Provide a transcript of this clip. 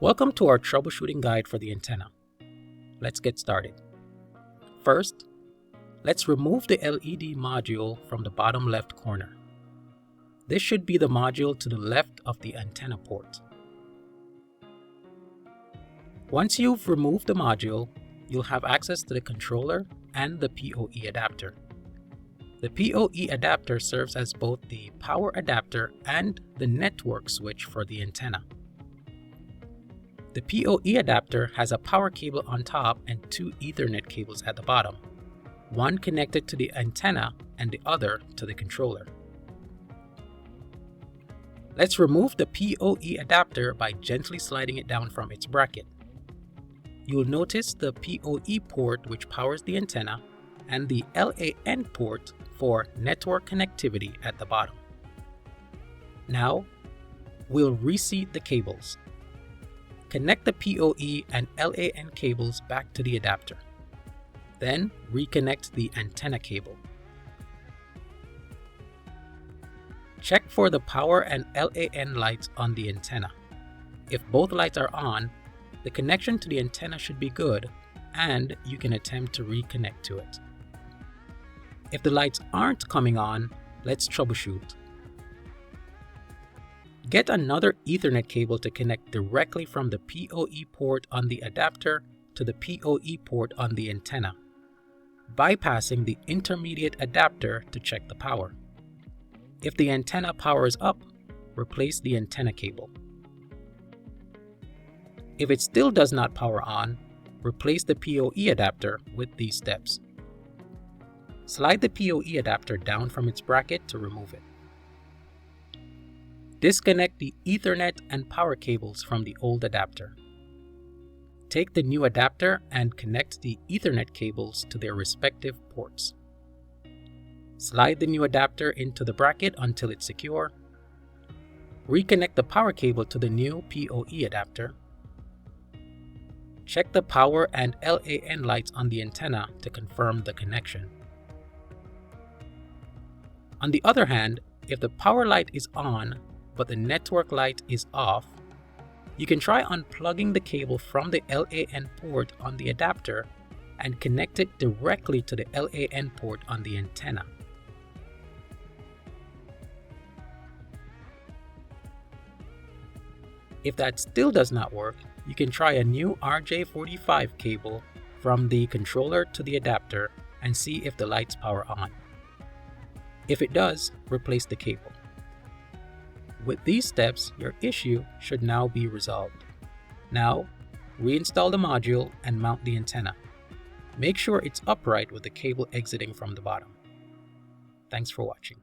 Welcome to our troubleshooting guide for the antenna. Let's get started. First, let's remove the LED module from the bottom left corner. This should be the module to the left of the antenna port. Once you've removed the module, you'll have access to the controller and the POE adapter. The POE adapter serves as both the power adapter and the network switch for the antenna. The POE adapter has a power cable on top and two Ethernet cables at the bottom, one connected to the antenna and the other to the controller. Let's remove the POE adapter by gently sliding it down from its bracket. You'll notice the POE port, which powers the antenna, and the LAN port for network connectivity at the bottom. Now, we'll reseat the cables. Connect the POE and LAN cables back to the adapter. Then reconnect the antenna cable. Check for the power and LAN lights on the antenna. If both lights are on, the connection to the antenna should be good, and you can attempt to reconnect to it. If the lights aren't coming on, let's troubleshoot. Get another Ethernet cable to connect directly from the POE port on the adapter to the POE port on the antenna, bypassing the intermediate adapter to check the power. If the antenna powers up, replace the antenna cable. If it still does not power on, replace the POE adapter with these steps. Slide the POE adapter down from its bracket to remove it. Disconnect the Ethernet and power cables from the old adapter. Take the new adapter and connect the Ethernet cables to their respective ports. Slide the new adapter into the bracket until it's secure. Reconnect the power cable to the new POE adapter. Check the power and LAN lights on the antenna to confirm the connection. On the other hand, if the power light is on, but the network light is off, you can try unplugging the cable from the LAN port on the adapter and connect it directly to the LAN port on the antenna. If that still does not work, you can try a new RJ45 cable from the controller to the adapter and see if the lights power on. If it does, replace the cable. With these steps, your issue should now be resolved. Now, reinstall the module and mount the antenna. Make sure it's upright with the cable exiting from the bottom. Thanks for watching.